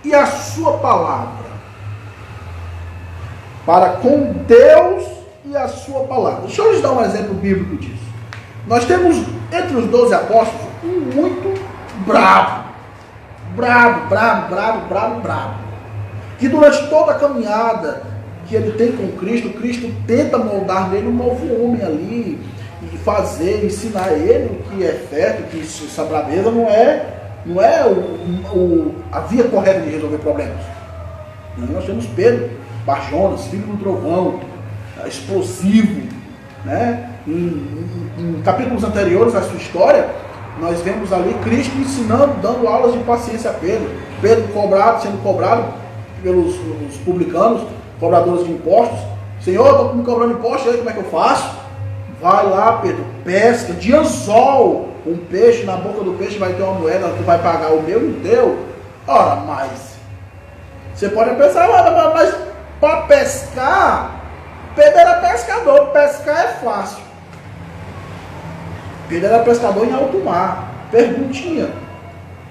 e a sua palavra. Para com Deus e a sua palavra. Deixa eu lhes dar um exemplo bíblico disso. Nós temos entre os 12 apóstolos um muito bravo. Bravo. Que durante toda a caminhada que ele tem com Cristo, Cristo tenta moldar nele um novo homem ali, e fazer, ensinar ele o que é certo, que essa braveza não é a via correta de resolver problemas. Nós temos Pedro, Barjonas, filho do trovão, explosivo, né? Em capítulos anteriores à sua história, nós vemos ali Cristo ensinando, dando aulas de paciência a Pedro. Pedro sendo cobrado pelos publicanos, cobradores de impostos. Senhor, estou me cobrando impostos, aí como é que eu faço? Vai lá, Pedro, pesca de anzol um peixe, na boca do peixe vai ter uma moeda, tu vai pagar o meu e o teu. Ora, mas você pode pensar, mas para pescar, Pedro era pescador, pescar é fácil. Pedro era pescador em alto mar. Perguntinha,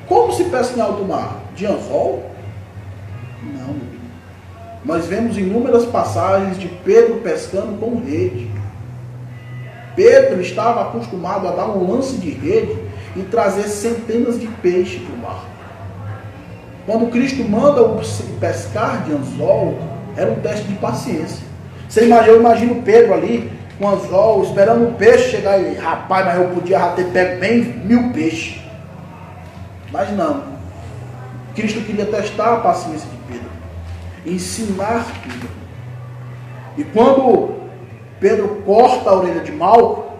como se pesca em alto mar? De anzol? Não. Nós vemos inúmeras passagens de Pedro pescando com rede. Pedro estava acostumado a dar um lance de rede e trazer centenas de peixes para o mar. Quando Cristo manda o pescar de anzol, era um teste de paciência. Eu imagino Pedro ali, com anzol, esperando o peixe chegar e, rapaz, mas eu podia já ter pego bem 1000 peixes. Mas não. Cristo queria testar a paciência de Pedro, ensinar Pedro. E quando Pedro corta a orelha de Malco,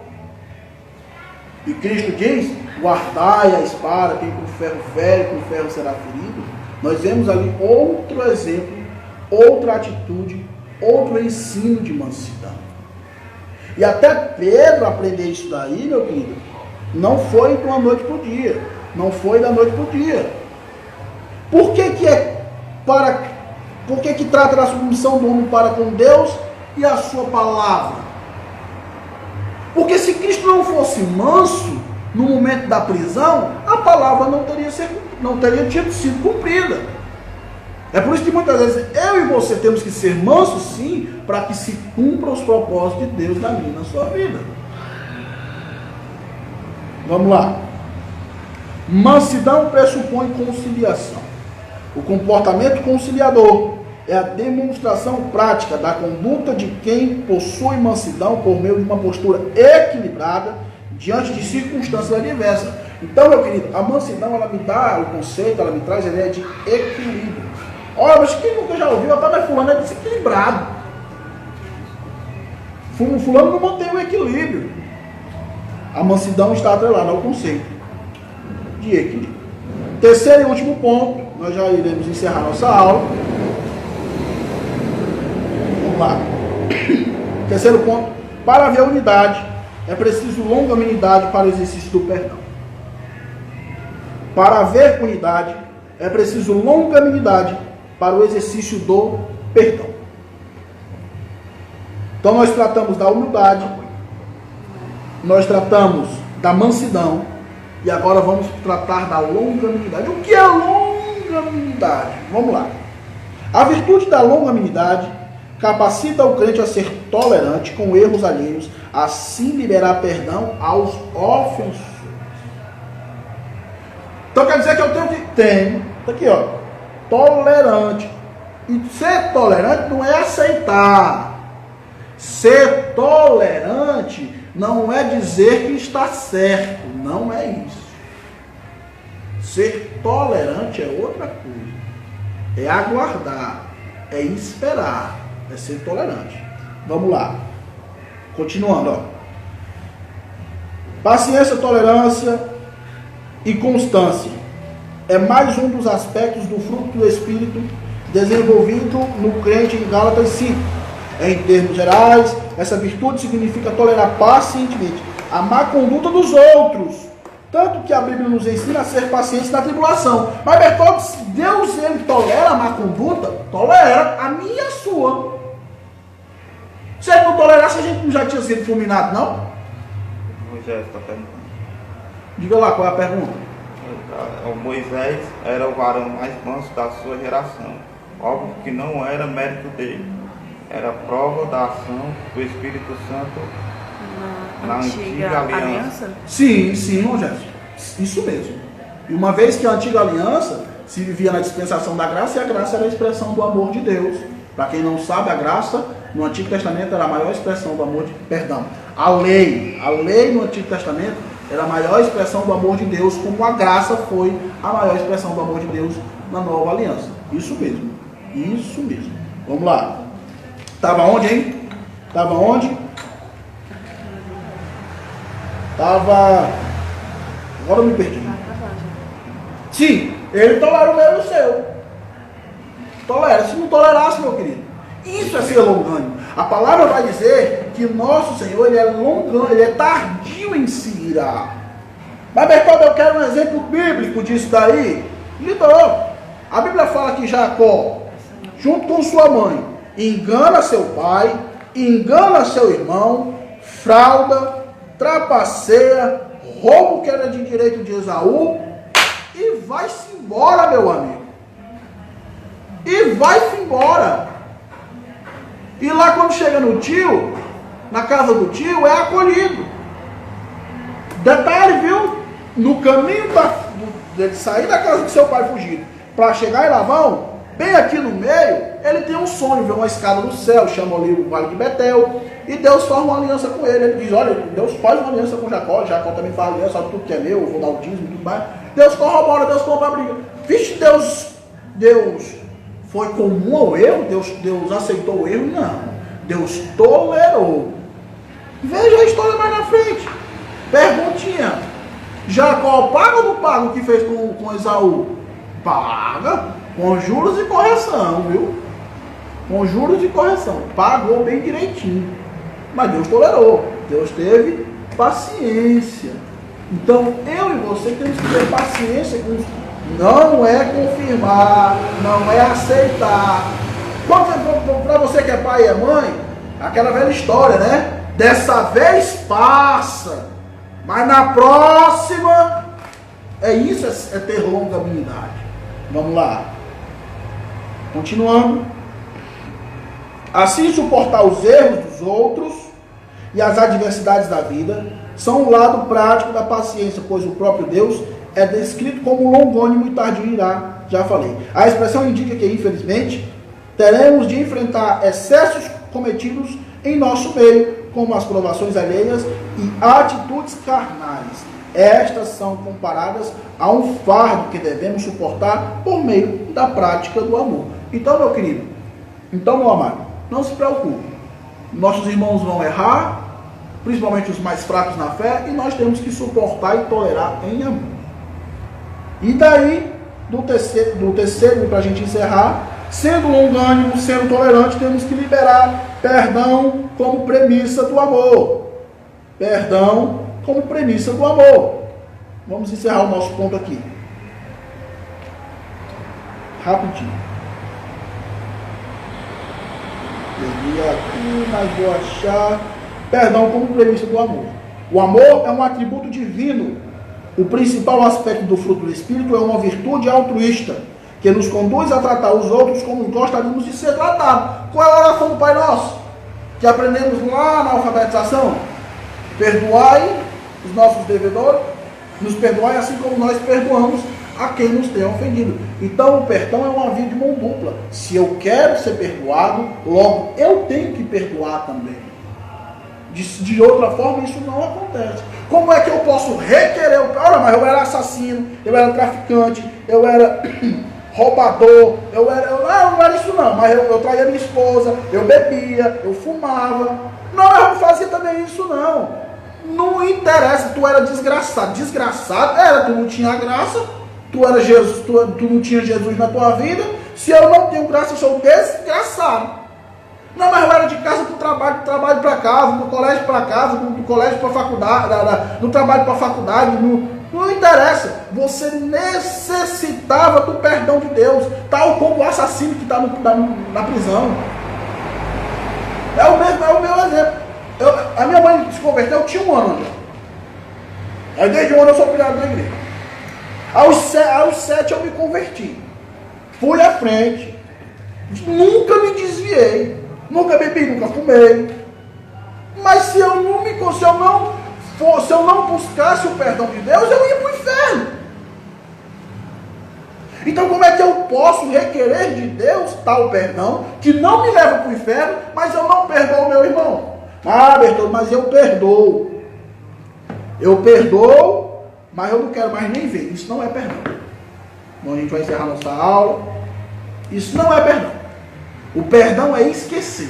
e Cristo diz, guardai a espada, quem com ferro fere, com ferro será ferido. Nós vemos ali outro exemplo, outra atitude, outro ensino de mansidão. E até Pedro aprender isso daí, meu querido, não foi de uma noite para o dia, não foi da noite para o dia. Por que trata da submissão do homem para com Deus e a sua palavra? Porque se Cristo não fosse manso no momento da prisão, a palavra não teria sido cumprida. É por isso que muitas vezes eu e você temos que ser mansos, sim, para que se cumpram os propósitos de Deus na minha e na sua vida. Vamos lá. Mansidão pressupõe conciliação. O comportamento conciliador é a demonstração prática da conduta de quem possui mansidão por meio de uma postura equilibrada diante de circunstâncias adversas. Então, meu querido, a mansidão, ela me dá o conceito, ela me traz a ideia de equilíbrio. Olha, mas quem nunca já ouviu? Mas fulano é desequilibrado. Fulano não mantém o equilíbrio. A mansidão está atrelada ao conceito de equilíbrio. terceiro e último ponto, nós já iremos encerrar nossa aula. Vamos lá. Terceiro ponto, para haver unidade, é preciso longanimidade para o exercício do perdão. Para haver unidade, é preciso longanimidade para o exercício do perdão. Então nós tratamos da humildade, nós tratamos da mansidão, e agora vamos tratar da longanimidade. O que é longanimidade? Vamos lá. A virtude da longanimidade capacita o crente a ser tolerante com erros alheios, assim liberar perdão aos ofensores. Então quer dizer que eu tenho que ter, tá aqui ó, tolerante. E ser tolerante não é aceitar. Ser tolerante não é dizer que está certo, não é isso. Ser tolerante é outra coisa. É aguardar, é esperar, é ser tolerante. Vamos lá. Continuando, ó. Paciência, tolerância e constância é mais um dos aspectos do fruto do Espírito desenvolvido no crente em Gálatas 5. Em termos gerais, essa virtude significa tolerar pacientemente a má conduta dos outros. Tanto que a Bíblia nos ensina a ser pacientes na tribulação. Mas, Bertoldo, se Deus ele tolera a má conduta, tolera a minha e a sua. Se ele não tolerasse, a gente não já tinha sido fulminado, não? Moisés está perguntando. Diga lá qual é a pergunta. O Moisés era o varão mais manso da sua geração. Óbvio que não era mérito dele. Era prova da ação do Espírito Santo na antiga aliança. Sim, irmão Jefferson. Isso mesmo. E uma vez que a antiga aliança se vivia na dispensação da graça, e a graça era a expressão do amor de Deus. Para quem não sabe, a graça no Antigo Testamento era a maior expressão do amor de perdão. A lei no Antigo Testamento era a maior expressão do amor de Deus, como a graça foi a maior expressão do amor de Deus na nova aliança. Isso mesmo. Isso mesmo. Vamos lá. Estava onde, hein? Estava onde? Estava... Agora eu me perdi. Sim, ele tolera o meu e o seu. Tolera. Se não tolerasse, meu querido, isso é ser longânimo. A palavra vai dizer que nosso Senhor, ele é longânimo, ele é tardio em se irar. Mas, Bertoldo, eu quero um exemplo bíblico disso daí. Lhe dou. A Bíblia fala que Jacó, junto com sua mãe, engana seu pai, engana seu irmão, frauda, trapaceia, rouba o que era de direito de Esaú e vai-se embora, meu amigo. E vai-se embora. E lá quando chega no tio, na casa do tio, é acolhido. Detalhe, viu? No caminho de sair da casa do seu pai fugido para chegar em Labão, bem aqui no meio, ele tem um sonho, vê uma escada no céu, chama ali o Vale de Betel, e Deus forma uma aliança com ele. Ele diz, olha, Deus faz uma aliança com Jacó também faz aliança, sabe tudo que é meu, eu vou dar o dízimo e tudo mais. Deus corrobora, Deus compra a briga. Vixe, Deus foi comum ao erro? Deus aceitou o erro? Não. Deus tolerou. Veja a história mais na frente. Perguntinha. Jacó paga ou não paga o que fez com Esaú? Paga. Com juros e correção, viu? Com juros e correção. Pagou bem direitinho. Mas Deus tolerou. Deus teve paciência. Então, eu e você temos que ter paciência com isso. Não é confirmar, não é aceitar. Para você que é pai e é mãe, aquela velha história, né? Dessa vez passa, mas na próxima, é isso, é ter longanimidade. Vamos lá. Continuando. Assim, suportar os erros dos outros e as adversidades da vida são um lado prático da paciência, pois o próprio Deus é descrito como longânimo e tardio em irar, já falei. A expressão indica que, infelizmente, teremos de enfrentar excessos cometidos em nosso meio, como as provações alheias e atitudes carnais. Estas são comparadas a um fardo que devemos suportar por meio da prática do amor. Então, meu querido, meu amado, não se preocupe. Nossos irmãos vão errar, principalmente os mais fracos na fé, e nós temos que suportar e tolerar em amor. E daí, do terceiro, para a gente encerrar, sendo longânimo, sendo tolerante, temos que liberar perdão como premissa do amor. Perdão como premissa do amor. Vamos encerrar o nosso ponto aqui. Rapidinho. Peguei aqui, mas vou achar. Perdão como premissa do amor. O amor é um atributo divino. O principal aspecto do fruto do Espírito é uma virtude altruísta, que nos conduz a tratar os outros como gostaríamos de ser tratados. Qual é a oração do Pai Nosso? Que aprendemos lá na alfabetização? Perdoai os nossos devedores, nos perdoai assim como nós perdoamos a quem nos tem ofendido. Então o perdão é uma via de mão dupla. Se eu quero ser perdoado, logo eu tenho que perdoar também. De outra forma isso não acontece. Como é que eu posso requerer o... Ora, mas eu era assassino, eu era traficante, eu era roubador, eu não era isso não, mas eu traía minha esposa, eu bebia, eu fumava. Não, eu não fazia também isso não. Não interessa, tu era desgraçado. Desgraçado era, tu não tinha graça, tu era Jesus, tu não tinha Jesus na tua vida. Se eu não tenho graça, eu sou desgraçado. Não, mas eu era de casa para o trabalho, do trabalho para casa, do colégio para casa, do colégio para faculdade, do trabalho para faculdade, não interessa. Você necessitava do perdão de Deus, tal como o assassino que está na prisão. É o meu exemplo. A minha mãe se converteu, eu tinha 1 ano já. Aí desde 1 ano eu sou criado na igreja. Aos 7 eu me converti. Fui à frente. Nunca me desviei. Nunca bebi, nunca fumei. Mas se eu não buscasse o perdão de Deus, eu ia para o inferno. Então como é que eu posso requerer de Deus tal perdão que não me leva para o inferno, mas eu não perdoo o meu irmão? Ah, Bertoldo, mas eu perdoo. Eu perdoo, mas eu não quero mais nem ver. Isso não é perdão. Então a gente vai encerrar nossa aula. Isso não é perdão. O perdão é esquecer.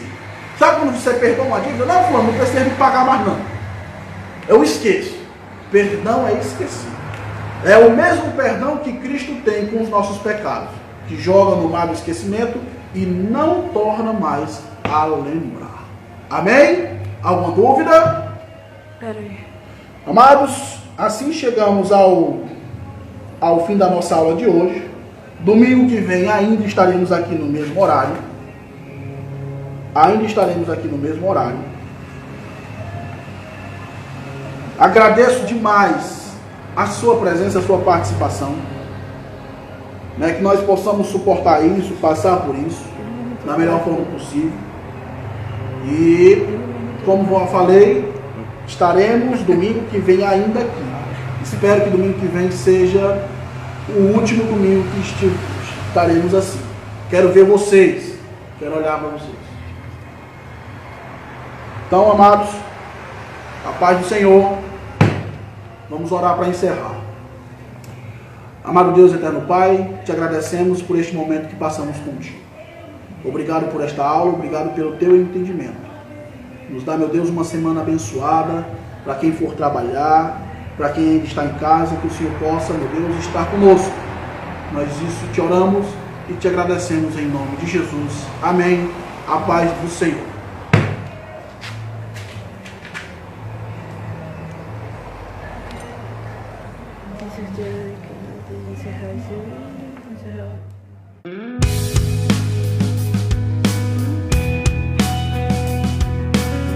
Sabe quando você perdoa uma dívida? Não, fulano, não precisa me pagar mais não. Eu esqueço. Perdão é esquecer. É o mesmo perdão que Cristo tem com os nossos pecados, que joga no mar do esquecimento e não torna mais a lembrar. Amém? Alguma dúvida? Peraí. Amados, assim chegamos ao fim da nossa aula de hoje. Domingo que vem ainda estaremos aqui no mesmo horário. Agradeço demais a sua presença, a sua participação. Né, que nós possamos suportar isso, passar por isso da melhor forma possível. E, como eu falei, estaremos domingo que vem ainda aqui. Espero que domingo que vem seja o último domingo que estaremos assim. Quero ver vocês. Quero olhar para vocês. Então, amados, a paz do Senhor. Vamos orar para encerrar. Amado Deus, eterno Pai, te agradecemos por este momento que passamos contigo. Obrigado por esta aula, obrigado pelo teu entendimento. Nos dá, meu Deus, uma semana abençoada para quem for trabalhar, para quem ainda está em casa, que o Senhor possa, meu Deus, estar conosco. Nós isso te oramos e te agradecemos em nome de Jesus. Amém. A paz do Senhor. Tem certeza que não tem encerrar assim? Encerrar.